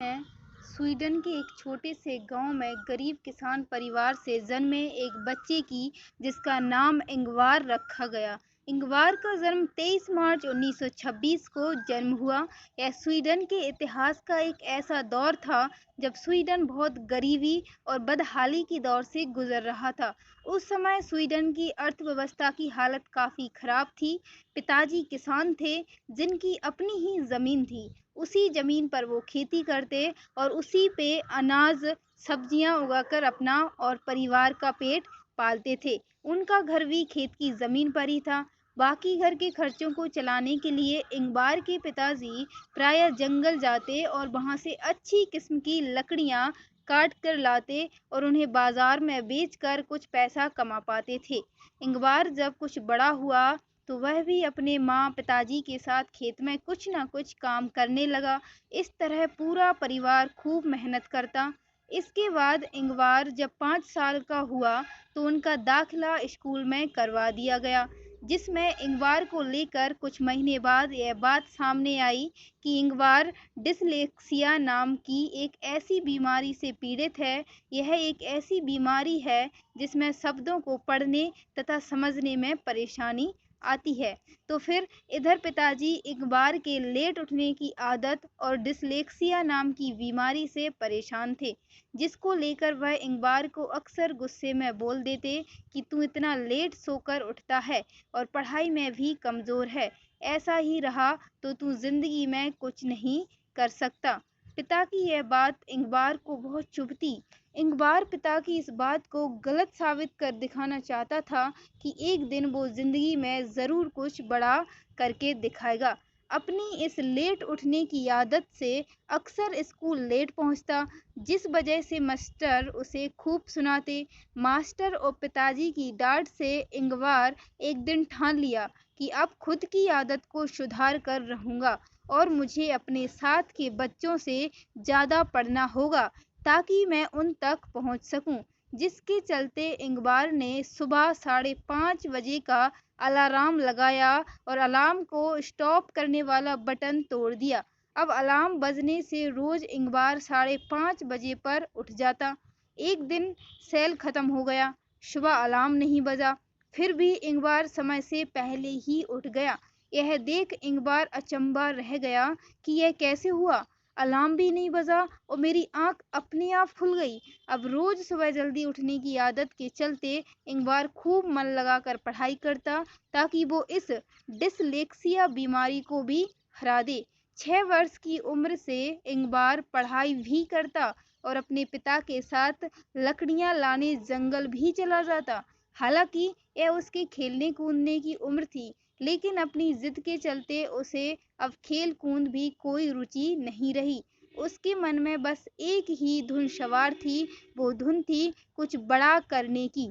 हैं। स्वीडन के एक छोटे से गांव में गरीब किसान परिवार से जन्मे एक बच्चे की जिसका नाम इंगवार रखा गया। इंगवार का जन्म 23 मार्च 1926 को जन्म हुआ। यह स्वीडन के इतिहास का एक ऐसा दौर था जब स्वीडन बहुत गरीबी और बदहाली की दौर से गुजर रहा था। उस समय स्वीडन की अर्थव्यवस्था की हालत काफी खराब थी। पिताजी किसान थे जिनकी अपनी ही जमीन थी। उसी जमीन पर वो खेती करते और उसी पे अनाज सब्जियां उगाकर अपना और परिवार का पेट पालते थे। उनका घर भी खेत की जमीन पर ही था। बाकी घर के खर्चों को चलाने के लिए इंगबार के पिताजी प्रायः जंगल जाते और वहां से अच्छी किस्म की लकड़ियां काट कर लाते और उन्हें बाजार में बेचकर कुछ पैसा कमा पाते थे। इंगबार जब कुछ बड़ा हुआ तो वह भी अपने माँ पिताजी के साथ खेत में कुछ ना कुछ काम करने लगा। इस तरह पूरा परिवार खूब मेहनत करता। इसके बाद इंगवार जब 5 साल का हुआ तो उनका दाखिला स्कूल में करवा दिया गया, जिसमें इंगवार को लेकर कुछ महीने बाद यह बात सामने आई कि इंगवार डिसलेक्सिया नाम की एक ऐसी बीमारी से पीड़ित है। यह एक ऐसी बीमारी है जिसमें शब्दों को पढ़ने तथा समझने में परेशानी आती है। तो फिर इधर पिताजी इंगबार के लेट उठने की आदत और डिसलेक्सिया नाम की बीमारी से परेशान थे, जिसको लेकर वह इंगबार को अक्सर गुस्से में बोल देते कि तू इतना लेट सोकर उठता है और पढ़ाई में भी कमजोर है। ऐसा ही रहा तो तू जिंदगी में कुछ नहीं कर सकता। पिता की यह बात इंगबार को बहुत चुभती। इंगबार पिता की इस बात को गलत साबित कर दिखाना चाहता था कि एक दिन वो जिंदगी में जरूर कुछ बड़ा करके दिखाएगा। अपनी इस लेट उठने की आदत से अक्सर स्कूल लेट पहुंचता, जिस वजह से मास्टर उसे खूब सुनाते। मास्टर और पिताजी की डांट से इंगवार एक दिन ठान लिया कि अब खुद की आदत को सुधार कर रहूंगा और मुझे अपने साथ के बच्चों से ज्यादा पढ़ना होगा ताकि मैं उन तक पहुंच सकूं। जिसके चलते इंगबार ने सुबह 5:30 बजे का अलार्म लगाया और अलार्म को स्टॉप करने वाला बटन तोड़ दिया। अब अलार्म बजने से रोज इंगबार 5:30 बजे पर उठ जाता। एक दिन सेल खत्म हो गया, सुबह अलार्म नहीं बजा, फिर भी इंगबार समय से पहले ही उठ गया। यह देख इंगबार अचंभा रह गया कि यह कैसे हुआ। अलार्म भी नहीं बजा और मेरी आंख अपने आप खुल गई। अब रोज सुबह जल्दी उठने की आदत के चलते इंगबार खूब मन लगाकर पढ़ाई करता ताकि वो इस डिसलेक्सिया बीमारी को भी हरा दे। 6 वर्ष की उम्र से इंगबार पढ़ाई भी करता और अपने पिता के साथ लकड़ियां लाने जंगल भी चला जाता। हालांकि यह उसके खेलने कूदने की उम्र थी, लेकिन अपनी जिद के चलते उसे अब खेल कूद भी कोई रुचि नहीं रही। उसके मन में बस एक ही धुन सवार थी, वो धुन थी कुछ बड़ा करने की।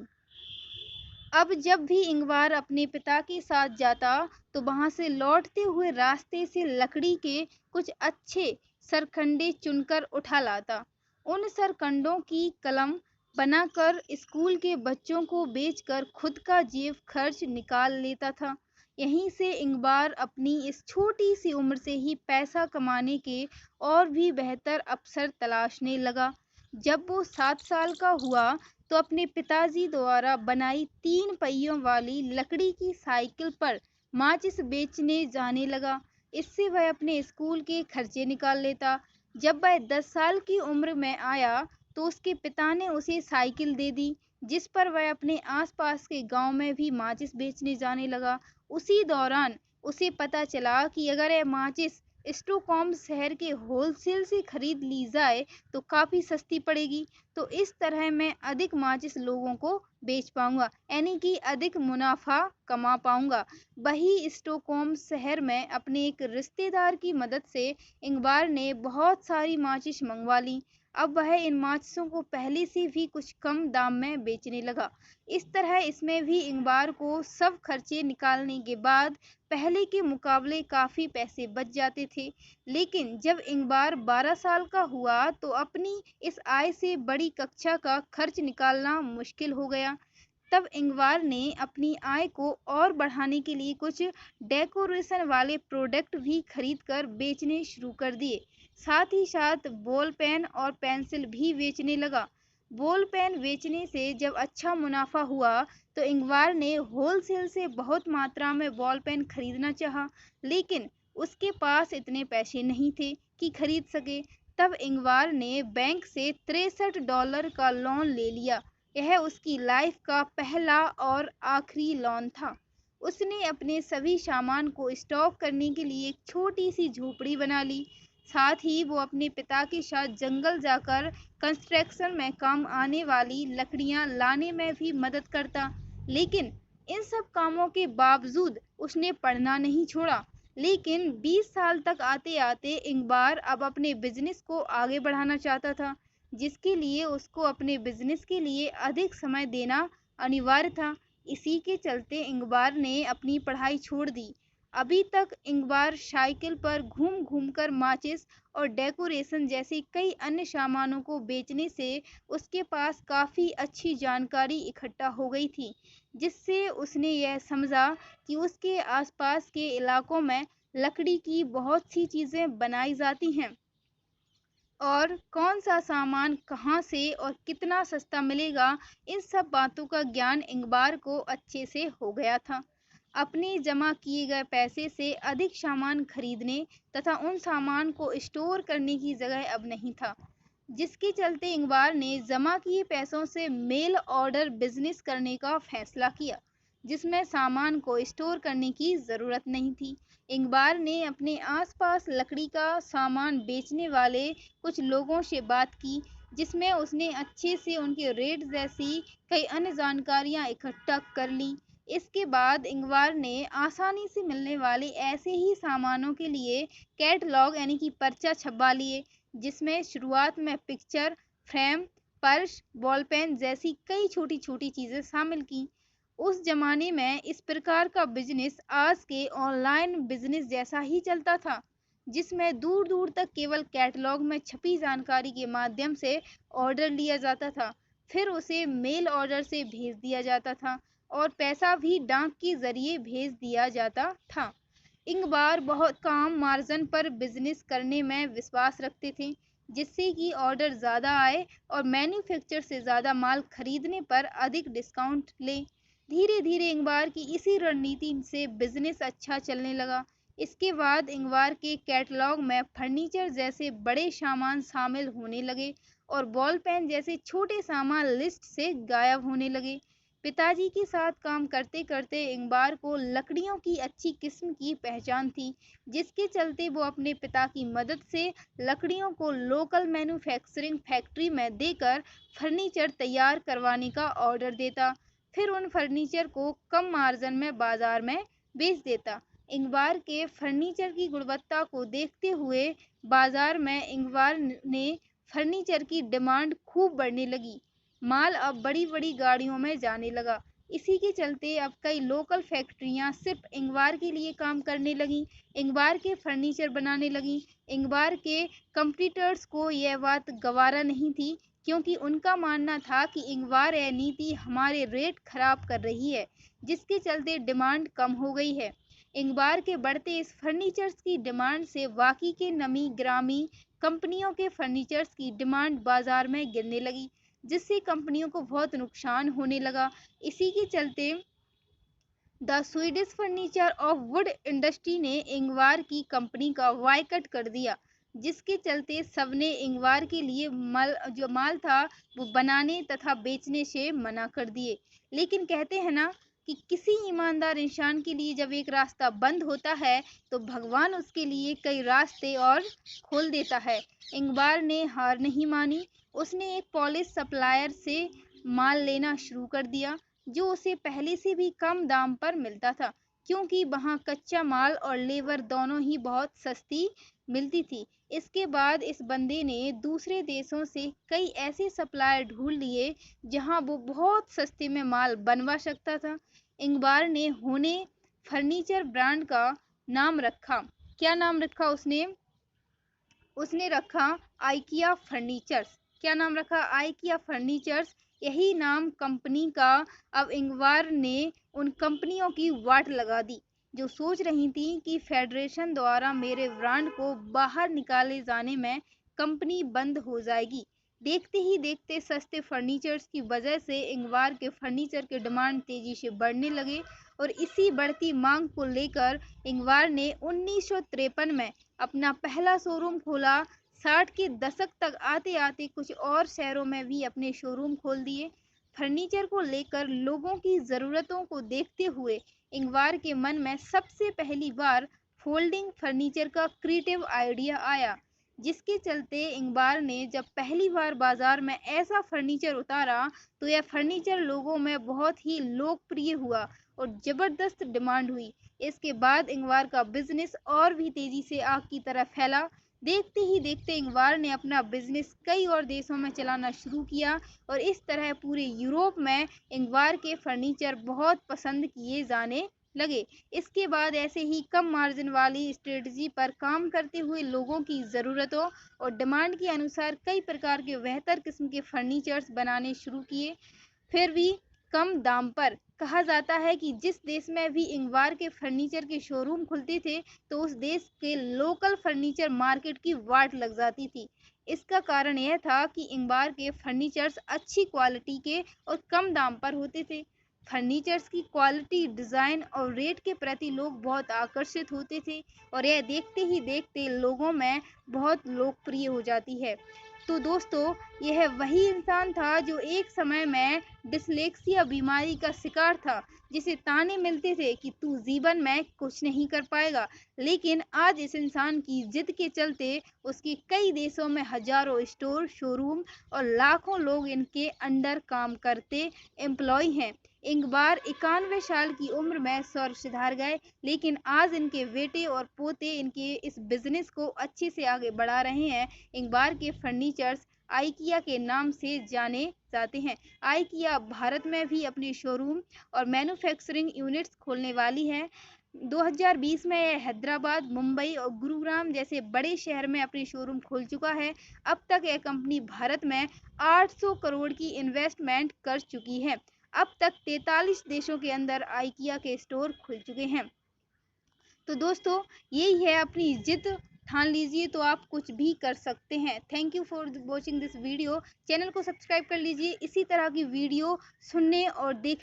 अब जब भी इंगवार अपने पिता के साथ जाता तो वहां से लौटते हुए रास्ते से लकड़ी के कुछ अच्छे सरकंडे चुनकर उठा लाता। उन सरकंडों की कलम बनाकर स्कूल के बच्चों को बेचकर खुद का जेब खर्च निकाल लेता था। यहीं से इंगबार अपनी इस छोटी सी उम्र से ही पैसा कमाने के और भी बेहतर अवसर तलाशने लगा। जब वो 7 साल का हुआ तो अपने पिताजी द्वारा बनाई 3 पहियों वाली लकड़ी की साइकिल पर माचिस बेचने जाने लगा। इससे वह अपने स्कूल के खर्चे निकाल लेता। जब वह 10 साल की उम्र में आया तो उसके पिता ने उसे साइकिल दे दी, जिस पर वह अपने आसपास के गांव में भी माचिस बेचने जाने लगा। उसी दौरान उसे पता चला कि अगर यह माचिस स्टॉकहोम शहर के होलसेल से खरीद ली जाए तो काफी सस्ती पड़ेगी। तो इस तरह मैं अधिक माचिस लोगों को बेच पाऊंगा, यानी कि अधिक मुनाफा कमा पाऊंगा। वही स्टॉकहोम शहर में अपने एक रिश्तेदार की मदद से इंगबार ने बहुत सारी माचिस मंगवा ली। अब वह इन माचिसों को पहले से भी कुछ कम दाम में बेचने लगा। इस तरह इसमें भी इंगबार को सब खर्चे निकालने के बाद पहले के मुकाबले काफी पैसे बच जाते थे। लेकिन जब इंगबार 12 साल का हुआ तो अपनी इस आय से बड़ी कक्षा का खर्च निकालना मुश्किल हो गया। तब इंगवार ने अपनी आय को और बढ़ाने के लिए कुछ डेकोरेशन वाले प्रोडक्ट भी खरीद कर बेचने शुरू कर दिए। साथ ही साथ बॉल पेन और पेंसिल भी बेचने लगा। बॉल पेन बेचने से जब अच्छा मुनाफा हुआ तो इंगवार ने होलसेल से बहुत मात्रा में बॉल पेन खरीदना चाहा, लेकिन उसके पास इतने पैसे नहीं थे कि खरीद सके। तब इंगवार ने बैंक से $63 का लोन ले लिया। यह उसकी लाइफ का पहला और आखिरी लोन था। उसने अपने सभी सामान को स्टॉक करने के लिए एक छोटी सी झोपड़ी बना ली। साथ ही वो अपने पिता के साथ जंगल जाकर कंस्ट्रक्शन में काम आने वाली लकड़ियां लाने में भी मदद करता। लेकिन इन सब कामों के बावजूद उसने पढ़ना नहीं छोड़ा। लेकिन 20 साल तक आते आते इंगबार अब अपने बिजनेस को आगे बढ़ाना चाहता था, जिसके लिए उसको अपने बिजनेस के लिए अधिक समय देना अनिवार्य था। इसी के चलते इंगबार ने अपनी पढ़ाई छोड़ दी। अभी तक इंगबार साइकिल पर घूम घूम कर माचिस और डेकोरेशन जैसे कई अन्य सामानों को बेचने से उसके पास काफ़ी अच्छी जानकारी इकट्ठा हो गई थी, जिससे उसने यह समझा कि उसके आसपास के इलाकों में लकड़ी की बहुत सी चीज़ें बनाई जाती हैं और कौन सा सामान कहाँ से और कितना सस्ता मिलेगा, इन सब बातों का ज्ञान इंगबार को अच्छे से हो गया था। अपने जमा किए गए पैसे से अधिक सामान खरीदने तथा उन सामान को स्टोर करने की जगह अब नहीं था, जिसके चलते इंगबार ने जमा किए पैसों से मेल ऑर्डर बिजनेस करने का फैसला किया, जिसमें सामान को स्टोर करने की ज़रूरत नहीं थी। इंगबार ने अपने आसपास लकड़ी का सामान बेचने वाले कुछ लोगों से बात की, जिसमें उसने अच्छे से उनके रेट जैसी कई अन्य जानकारियां इकट्ठा कर ली। इसके बाद इंगबार ने आसानी से मिलने वाले ऐसे ही सामानों के लिए कैटलॉग यानी कि पर्चा छपवा लिए, जिसमें शुरुआत में picture frame, purse, ball pen जैसी कई छोटी छोटी चीजें शामिल की। उस जमाने में इस प्रकार का बिजनेस आज के ऑनलाइन बिजनेस जैसा ही चलता था, जिसमें दूर दूर तक केवल कैटलॉग में छपी जानकारी के माध्यम से ऑर्डर लिया जाता था, फिर उसे मेल ऑर्डर से भेज दिया जाता था और पैसा भी डाक के जरिए भेज दिया जाता था। इंगबार बहुत कम मार्जिन पर बिजनेस करने में विश्वास रखते थे, जिससे कि ऑर्डर ज़्यादा आए और मैन्युफैक्चर से ज़्यादा माल खरीदने पर अधिक डिस्काउंट ले। धीरे धीरे इंगबार की इसी रणनीति से बिजनेस अच्छा चलने लगा। इसके बाद इंगबार के कैटलॉग में फर्नीचर जैसे बड़े सामान शामिल होने लगे और बॉल पेन जैसे छोटे सामान लिस्ट से गायब होने लगे। पिताजी के साथ काम करते करते इंगबार को लकड़ियों की अच्छी किस्म की पहचान थी, जिसके चलते वो अपने पिता की मदद से लकड़ियों को लोकल मैन्युफैक्चरिंग फैक्ट्री में देकर फर्नीचर तैयार करवाने का ऑर्डर देता, फिर उन फर्नीचर को कम मार्जिन में बाजार में बेच देता। इंगबार के फर्नीचर की गुणवत्ता को देखते हुए बाजार में इंगबार ने फर्नीचर की डिमांड खूब बढ़ने लगी। माल अब बड़ी-बड़ी गाड़ियों में जाने लगा। इसी के चलते अब कई लोकल फैक्ट्रियां सिर्फ इंगबार के लिए काम करने लगीं, इंगबार के फर्नीचर बनाने लगीं। इंगबार के कंपटीटर्स को यह बात गवारा नहीं थी, क्योंकि उनका मानना था कि इंगबार यह नीति हमारे रेट खराब कर रही है, जिसके चलते डिमांड कम हो गई है। इंगबार के बढ़ते इस फर्नीचर्स की डिमांड से बाकी के नमी ग्रामी कंपनियों के फर्नीचर्स की डिमांड बाजार में गिरने लगी, जिससे कंपनियों को बहुत नुकसान होने लगा। इसी के चलते the Swedish furniture of would industry ने इंगवार की कंपनी का बायकॉट कर दिया, जिसके चलते सबने इंगवार के लिए जो माल था वो बनाने तथा बेचने से मना कर दिए। लेकिन कहते हैं ना कि किसी ईमानदार इंसान के लिए जब एक रास्ता बंद होता है तो भगवान उसके लिए कई रास्ते और खोल देता है। इंगबार ने हार नहीं मानी। उसने एक पॉलिश सप्लायर से माल लेना शुरू कर दिया, जो उसे पहले से भी कम दाम पर मिलता था, क्योंकि वहाँ कच्चा माल और लेबर दोनों ही बहुत सस्ती मिलती थी। इसके बाद इस बंदे ने दूसरे देशों से कई ऐसे सप्लायर ढूंढ लिए जहाँ वो बहुत सस्ते में माल बनवा सकता था। इंगबार ने होने फर्नीचर ब्रांड का नाम रखा। क्या नाम रखा उसने? उसने रखा आइकिया फर्नीचर्स। क्या नाम रखा? IKEA furnitures. यही नाम कंपनी का अब इंगवार ने उन कंपनियों की वाट लगा दी, जो सोच रही थीं कि फेडरेशन द्वारा मेरे ब्रांड को बाहर निकाले जाने में कंपनी बंद हो जाएगी। देखते ही देखते सस्ते फर्नीचर्स की वजह से इंगवार के फर्नीचर के डिमांड तेजी से बढ़ने लगे और इसी बढ़ती मांग को लेकर इंगवार ने 1953 में अपना पहला शोरूम खोला। 60 के दशक तक आते-आते कुछ और शहरों में भी अपने शोरूम खोल दिए। फर्नीचर को लेकर लोगों की ज़रूरतों को देखते हुए इंगवार के मन में सबसे पहली बार फोल्डिंग फर्नीचर का क्रिएटिव आइडिया आया, जिसके चलते इंगबार ने जब पहली बार बाजार में ऐसा फर्नीचर उतारा तो यह फर्नीचर लोगों में बहुत ही लोकप्रिय हुआ और जबरदस्त डिमांड हुई। इसके बाद इंगवार का बिजनेस और भी तेजी से आग की तरह फैला। देखते ही देखते इंगवार ने अपना बिजनेस कई और देशों में चलाना शुरू किया और इस तरह पूरे यूरोप में इंगवार के फर्नीचर बहुत पसंद किए जाने लगे। इसके बाद ऐसे ही कम मार्जिन वाली स्ट्रेटजी पर काम करते हुए लोगों की ज़रूरतों और डिमांड के अनुसार कई प्रकार के बेहतर किस्म के फर्नीचर्स बनाने शुरू किए, फिर भी कम दाम पर। कहा जाता है कि जिस देश में भी इंगवार के फर्नीचर के शोरूम खुलते थे तो उस देश के लोकल फर्नीचर मार्केट की वाट लग जाती थी। इसका कारण यह था कि इंगवार के फर्नीचर्स अच्छी क्वालिटी के और कम दाम पर होते थे। फर्नीचर्स की क्वालिटी, डिज़ाइन और रेट के प्रति लोग बहुत आकर्षित होते थे और यह देखते ही देखते लोगों में बहुत लोकप्रिय हो जाती है। तो दोस्तों, यह वही इंसान था जो एक समय में डिस्लेक्सिया बीमारी का शिकार था, जिसे ताने मिलते थे कि तू जीवन में कुछ नहीं कर पाएगा। लेकिन आज इस इंसान की जिद के चलते उसके कई देशों में हजारों स्टोर, शोरूम और लाखों लोग इनके अंडर काम करते एम्प्लॉय हैं। इंगबार 91 साल की उम्र में स्वर्ग सिधार गए, लेकिन आज इनके बेटे और पोते इनके इस बिजनेस को अच्छे से आगे बढ़ा रहे हैं। इंगबार के फर्नीचर्स आइकिया के नाम से जाने जाते हैं। आइकिया भारत में भी अपने शोरूम और मैन्युफैक्चरिंग यूनिट्स खोलने वाली है। 2020 में यह हैदराबाद, मुंबई और गुरुग्राम जैसे बड़े शहर में अपने शोरूम खोल चुका है। अब तक यह कंपनी भारत में 800 करोड़ की इन्वेस्टमेंट कर चुकी है। अब तक 43 देशों के अंदर आइकिया के स्टोर खुल चुके हैं। तो दोस्तों, यही है, अपनी जिद ठान लीजिए तो आप कुछ भी कर सकते हैं। Thank you for watching this video. Channel को सब्सक्राइब कर लीजिए इसी तरह की वीडियो सुनने और देखने